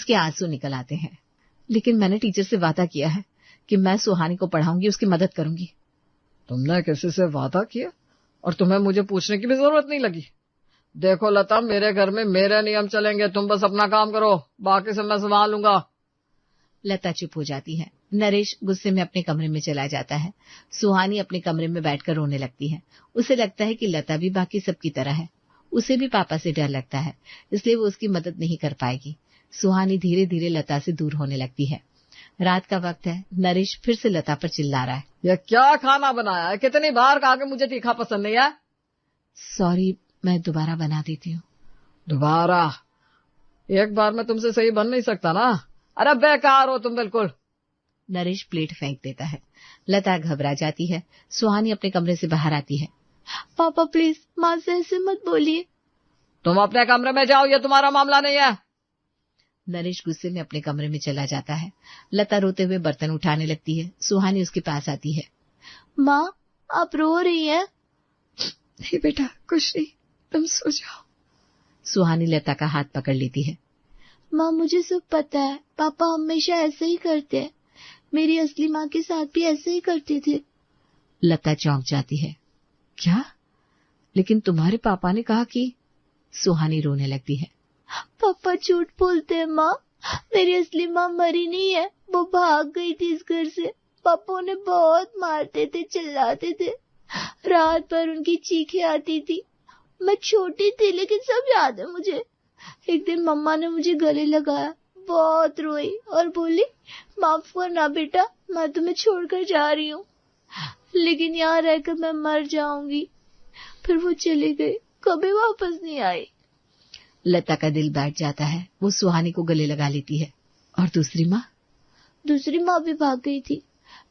उसके आंसू निकल आते हैं। लेकिन मैंने टीचर से वादा किया है कि मैं सुहानी को पढ़ाऊंगी, उसकी मदद करूंगी। तुमने किसी से वादा किया और तुम्हें मुझे पूछने की भी जरूरत नहीं लगी? देखो लता, मेरे घर में मेरे नियम चलेंगे, तुम बस अपना काम करो, बाकी सब मैं संभालूंगा। लता चुप हो जाती है। नरेश गुस्से में अपने कमरे में चला जाता है। सुहानी अपने कमरे में बैठकर रोने लगती है। उसे लगता है कि लता भी बाकी सबकी तरह है। उसे भी पापा से डर लगता है, इसलिए वो उसकी मदद नहीं कर पाएगी। सुहानी धीरे धीरे लता से दूर होने लगती है। रात का वक्त है। नरेश फिर से लता पर चिल्ला रहा है। यह क्या खाना बनाया है? कितनी बार कहा कि मुझे तीखा पसंद नहीं है। सॉरी, मैं दोबारा बना देती हूँ। दोबारा? एक बार में तुमसे सही बन नहीं सकता ना। अरे बेकार हो तुम बिल्कुल। नरेश प्लेट फेंक देता है। लता घबरा जाती है। सुहानी अपने कमरे से बाहर आती है। पापा प्लीज माँ से ऐसे मत बोलिए। तुम अपने कमरे में जाओ, ये तुम्हारा मामला नहीं है। नरेश गुस्से में अपने कमरे में चला जाता है। लता रोते हुए बर्तन उठाने लगती है। सुहानी उसके पास आती है। माँ, आप रो रही हैं? नहीं बेटा, कुछ नहीं, तुम सो जाओ। सुहानी लता का हाथ पकड़ लेती है। माँ, मुझे सब पता है, पापा हमेशा ऐसे ही करते हैं। मेरी असली माँ के साथ भी ऐसे ही करते थे। लता चौंक जाती है। क्या? लेकिन तुम्हारे पापा ने कहा कि... सुहानी रोने लगती है। पापा झूठ बोलते हैं माँ, मेरी असली माँ मरी नहीं है, वो भाग गई थी इस घर से। पापा उन्हें बहुत मारते थे, चिल्लाते थे, रात भर उनकी चीखें आती थी। मैं छोटी थी लेकिन सब याद है मुझे। एक दिन मम्मा ने मुझे गले लगाया, बहुत रोई और बोली, माफ करना बेटा, मैं तुम्हें छोड़कर जा रही हूँ, लेकिन यहाँ रहकर मैं मर जाऊंगी। फिर वो चली गई, कभी वापस नहीं आई। लता का दिल बैठ जाता है। वो सुहानी को गले लगा लेती है। और दूसरी माँ? दूसरी माँ भी भाग गई थी,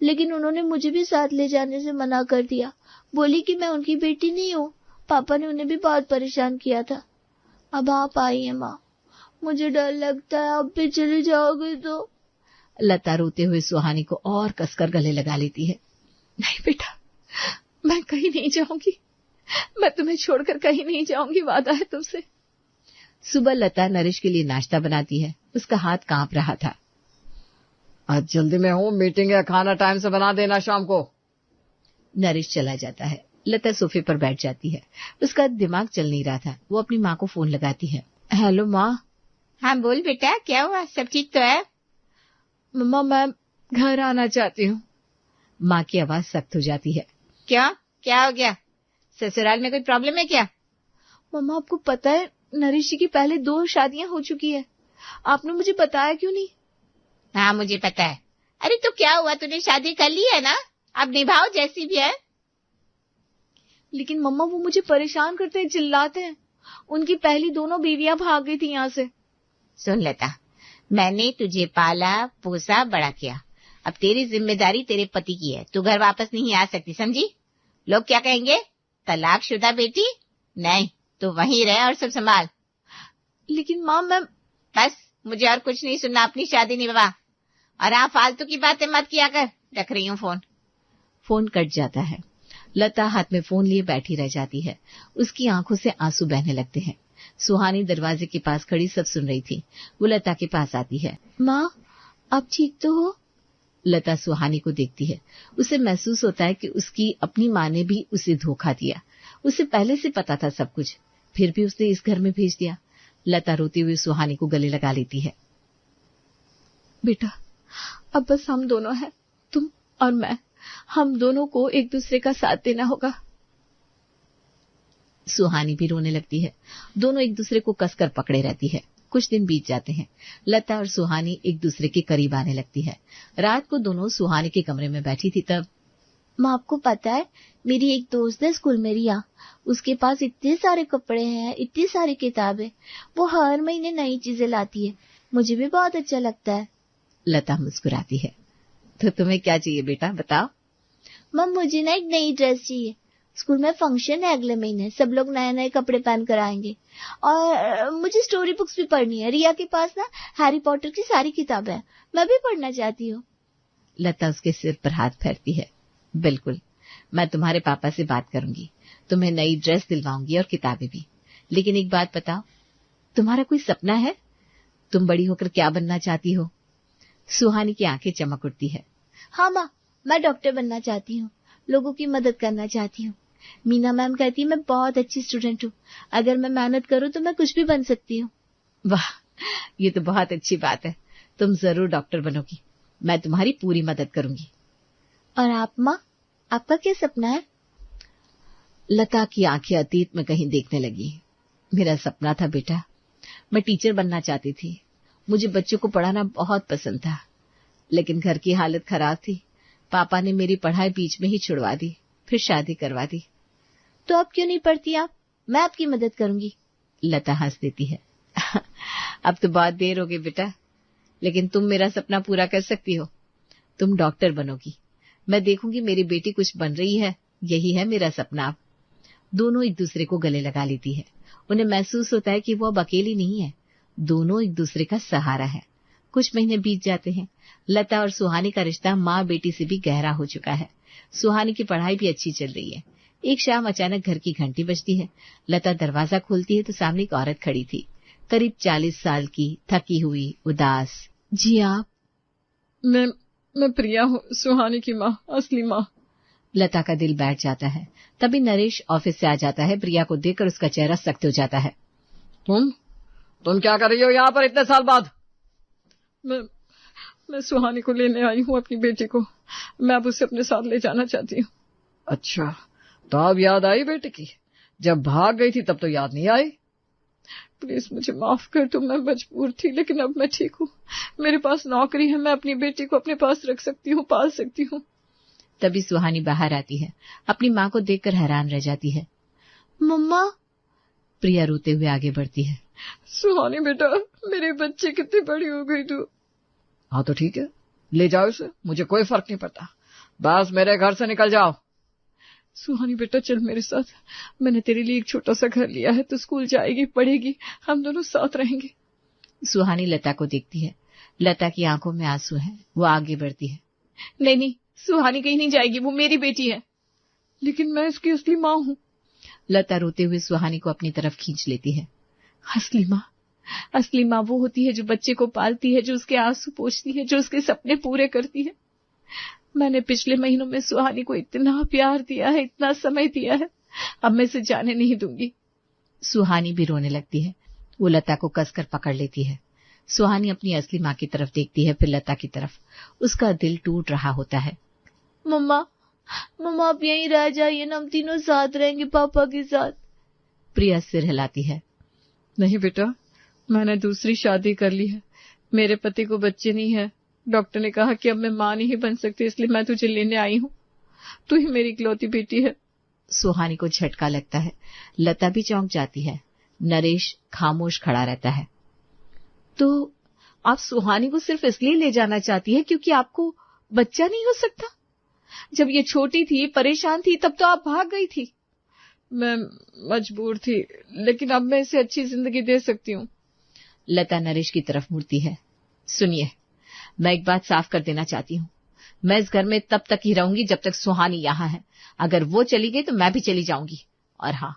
लेकिन उन्होंने मुझे भी साथ ले जाने से मना कर दिया। बोली कि मैं उनकी बेटी नहीं हूँ। पापा ने उन्हें भी बहुत परेशान किया था। अब आप आई हैं माँ, मुझे डर लगता है अब भी चले जाओगे तो। लता रोते हुए सुहानी को और कसकर गले लगा लेती है। नहीं बेटा, मैं कहीं नहीं जाऊंगी, मैं तुम्हें छोड़कर कहीं नहीं जाऊंगी, वादा है तुमसे। सुबह लता नरेश के लिए नाश्ता बनाती है। उसका हाथ कांप रहा था। आज जल्दी में हूँ, मीटिंग है, खाना टाइम से बना देना शाम को। नरेश चला जाता है। लता सोफे पर बैठ जाती है। उसका दिमाग चल नहीं रहा था। वो अपनी माँ को फोन लगाती है। हेलो माँ। हाँ बोल बेटा, क्या हुआ, सब ठीक तो है? मम्मा, मैं घर आना चाहती हूँ। माँ की आवाज सख्त हो जाती है। क्या हो गया? ससुराल में कोई प्रॉब्लम है क्या? मम्मा, आपको पता है नरेश जी की पहले 2 शादियां हो चुकी है। आपने मुझे बताया क्यों नहीं? हाँ मुझे पता है। अरे तो क्या हुआ, तूने शादी कर ली है ना, अब निभाओ जैसी भी है। लेकिन मम्मा वो मुझे परेशान करते हैं, चिल्लाते हैं। उनकी पहली दोनों बीवियां भाग गई थी यहाँ से। सुन लता, मैंने तुझे पाला पोसा बड़ा किया, अब तेरी जिम्मेदारी तेरे पति की है। तू घर वापस नहीं आ सकती, समझी? लोग क्या कहेंगे, तलाकशुदा बेटी? नहीं, तो वहीं रह और सब संभाल। लेकिन माँ, मैं... बस, मुझे और कुछ नहीं सुनना, अपनी शादी निभा। और हाँ, फालतू की बातें मत किया कर। रख रही हूँ फोन। फोन कट जाता है। लता हाथ में फोन लिए बैठी रह जाती है। उसकी आंखों से आंसू बहने लगते हैं। सुहानी दरवाजे के पास खड़ी सब सुन रही थी। वो लता के पास आती है। माँ, आप ठीक तो हो? लता सुहानी को देखती है। उसे महसूस होता है कि उसकी अपनी माँ ने भी उसे धोखा दिया। उसे पहले से पता था सब कुछ, फिर भी उसने इस घर में भेज दिया। लता रोती हुई सुहानी को गले लगा लेती है। बेटा, अब बस हम दोनों हैं, तुम और मैं। हम दोनों को एक दूसरे का साथ देना होगा। सुहानी भी रोने लगती है। दोनों एक दूसरे को कसकर पकड़े रहती है। कुछ दिन बीत जाते हैं। लता और सुहानी एक दूसरे के करीब आने लगती है। रात को दोनों सुहानी के कमरे में बैठी थी तब... माँ, आपको पता है, मेरी एक दोस्त है स्कूल में, रिया। उसके पास इतने सारे कपड़े हैं, इतनी सारी किताबें, वो हर महीने नई चीजें लाती है। मुझे भी बहुत अच्छा लगता है। लता मुस्कुराती है। तो तुम्हें क्या चाहिए बेटा, बताओ। माँ, मुझे ना एक नई ड्रेस चाहिए। स्कूल में फंक्शन है अगले महीने, सब लोग नए नए कपड़े पहन कर आएंगे। और मुझे स्टोरी बुक्स भी पढ़नी है। रिया के पास ना हैरी पॉटर की सारी किताबें हैं, मैं भी पढ़ना चाहती हूँ। लता उसके सिर पर हाथ फेरती है। बिल्कुल, मैं तुम्हारे पापा से बात करूंगी, तुम्हें नई ड्रेस दिलवाऊंगी और किताबें भी। लेकिन एक बात बताओ, तुम्हारा कोई सपना है? तुम बड़ी होकर क्या बनना चाहती हो? सुहानी की आंखें चमक उठती है। हाँ माँ, मैं डॉक्टर बनना चाहती हूँ, लोगों की मदद करना चाहती हूँ। मीना मैम कहती है मैं बहुत अच्छी स्टूडेंट हूँ, अगर मैं मेहनत करूँ तो मैं कुछ भी बन सकती हूँ। वाह, ये तो बहुत अच्छी बात है, तुम जरूर डॉक्टर बनोगी, मैं तुम्हारी पूरी मदद करूंगी। और आप माँ, आपका क्या सपना है? लता की आंखें अतीत में कहीं देखने लगी। मेरा सपना था बेटा, मैं टीचर बनना चाहती थी। मुझे बच्चों को पढ़ाना बहुत पसंद था, लेकिन घर की हालत खराब थी। पापा ने मेरी पढ़ाई बीच में ही छुड़वा दी, फिर शादी करवा दी। तो अब क्यों नहीं पढ़ती आप? मैं आपकी मदद करूंगी। लता हंस देती है। अब तो बहुत देर हो गई बेटा, लेकिन तुम मेरा सपना पूरा कर सकती हो। तुम डॉक्टर बनोगी, मैं देखूंगी मेरी बेटी कुछ बन रही है, यही है मेरा सपना। अब दोनों एक दूसरे को गले लगा लेती है। उन्हें महसूस होता है कि वो अब अकेली नहीं है, दोनों एक दूसरे का सहारा है। कुछ महीने बीत जाते हैं। लता और सुहानी का रिश्ता माँ बेटी से भी गहरा हो चुका है। सुहानी की पढ़ाई भी अच्छी चल रही है। एक शाम अचानक घर की घंटी बजती है। लता दरवाजा खोलती है तो सामने एक औरत खड़ी थी, करीब 40 साल की, थकी हुई, उदास। जी आप? मैं प्रिया हूँ, सुहानी की माँ, असली माँ। लता का दिल बैठ जाता है। तभी नरेश ऑफिस से आ जाता है। प्रिया को देखकर उसका चेहरा सख्त हो जाता है। तुम क्या कर रही हो यहाँ पर इतने साल बाद? मैं सुहानी को लेने आई हूँ, अपनी बेटी को। मैं अब उसे अपने साथ ले जाना चाहती हूँ। अच्छा, तो अब याद आई बेटी की? जब भाग गई थी तब तो याद नहीं आई। प्लीज मुझे माफ कर दो, मैं मजबूर थी, लेकिन अब मैं ठीक हूँ। मेरे पास नौकरी है, मैं अपनी बेटी को अपने पास रख सकती हूँ, पाल सकती हूँ। तभी सुहानी बाहर आती है। अपनी माँ को देखकर हैरान रह जाती है। मम्मा। प्रिया रोते हुए आगे बढ़ती है। सुहानी बेटा, मेरे बच्चे कितनी बड़ी हो गई तू। हाँ तो ठीक है, ले जाओ इसे, मुझे कोई फर्क नहीं पड़ता, बस मेरे घर से निकल जाओ। सुहानी बेटा चल मेरे साथ, मैंने तेरे लिए एक छोटा सा घर लिया है, तो स्कूल जाएगी, पढ़ेगी, हम दोनों साथ रहेंगे। सुहानी लता को देखती है। लता की आंखों में आंसू हैं। वो आगे बढ़ती है। नहीं, सुहानी कहीं नहीं जाएगी, वो मेरी बेटी है। लेकिन मैं इसकी असली माँ हूँ। लता रोते हुए सुहानी को अपनी तरफ खींच लेती है। असली माँ वो होती है जो बच्चे को पालती है, जो उसके आंसू पोंछती है, जो उसके सपने पूरे करती है। मैंने पिछले महीनों में सुहानी को इतना प्यार दिया है, इतना समय दिया है, अब मैं इसे जाने नहीं दूंगी। सुहानी भी रोने लगती है। वो लता को कसकर पकड़ लेती है। सुहानी अपनी असली माँ की तरफ देखती है, फिर लता की तरफ। उसका दिल टूट रहा होता है। मम्मा आप यहीं रह जाइए ना, हम तीनों साथ रहेंगे पापा के साथ। प्रिया सिर हिलाती है। नहीं बेटा, मैंने दूसरी शादी कर ली है, मेरे पति को बच्चे नहीं है। डॉक्टर ने कहा कि अब मैं माँ नहीं बन सकती, इसलिए मैं तुझे लेने आई हूँ। तू ही मेरी इकलौती बेटी है। सुहानी को झटका लगता है। लता भी चौंक जाती है। नरेश खामोश खड़ा रहता है। तो आप सुहानी को सिर्फ इसलिए ले जाना चाहती है क्योंकि आपको बच्चा नहीं हो सकता? जब ये छोटी थी, परेशान थी, तब तो आप भाग गई थी। मैं मजबूर थी, लेकिन अब मैं इसे अच्छी जिंदगी दे सकती हूँ। लता नरेश की तरफ मुड़ती है। सुनिए, मैं एक बात साफ कर देना चाहती हूँ। मैं इस घर में तब तक ही रहूंगी जब तक सुहानी यहाँ है। अगर वो चली गई तो मैं भी चली जाऊंगी। और हाँ,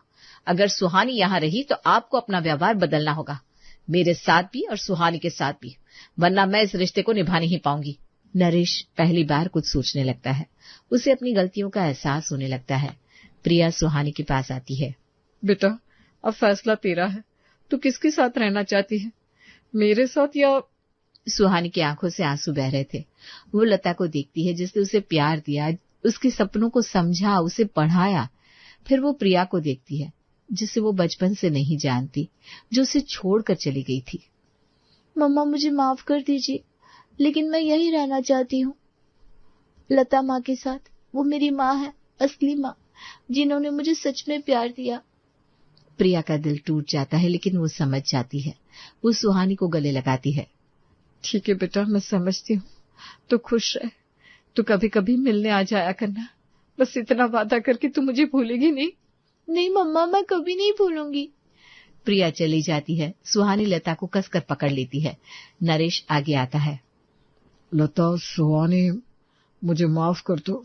अगर सुहानी यहाँ रही तो आपको अपना व्यवहार बदलना होगा, मेरे साथ भी और सुहानी के साथ भी, वरना मैं इस रिश्ते को निभा नहीं पाऊंगी। नरेश पहली बार कुछ सोचने लगता है। उसे अपनी गलतियों का एहसास होने लगता है। प्रिया सुहानी के पास आती है। बेटा, अब फैसला तेरा है, तू किसके साथ रहना चाहती है, मेरे साथ या? सुहानी की आंखों से आंसू बह रहे थे। वो लता को देखती है जिसने उसे प्यार दिया, उसके सपनों को समझा, उसे पढ़ाया। फिर वो प्रिया को देखती है जिसे वो बचपन से नहीं जानती, जो उसे छोड़कर चली गई थी। मम्मा मुझे माफ कर दीजिए, लेकिन मैं यही रहना चाहती हूँ लता माँ के साथ। वो मेरी माँ है, असली माँ, जिन्होंने मुझे सच में प्यार दिया। प्रिया का दिल टूट जाता है, लेकिन वो समझ जाती है। वो सुहानी को गले लगाती है। ठीक है बेटा, मैं समझती हूँ, तो खुश रह, तो कभी कभी मिलने आ जाया करना, बस इतना वादा करके तू मुझे भूलेगी नहीं। नहीं मम्मा, मैं कभी नहीं भूलूंगी। प्रिया चली जाती है। सुहानी लता को कसकर पकड़ लेती है। नरेश आगे आता है। लता, सुहानी, मुझे माफ कर दो,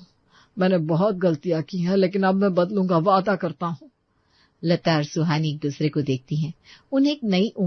मैंने बहुत गलतियां की हैं, लेकिन अब मैं बदलूंगा, वादा करता हूँ। लता और सुहानी एक दूसरे को देखती हैं। उन्हें एक नई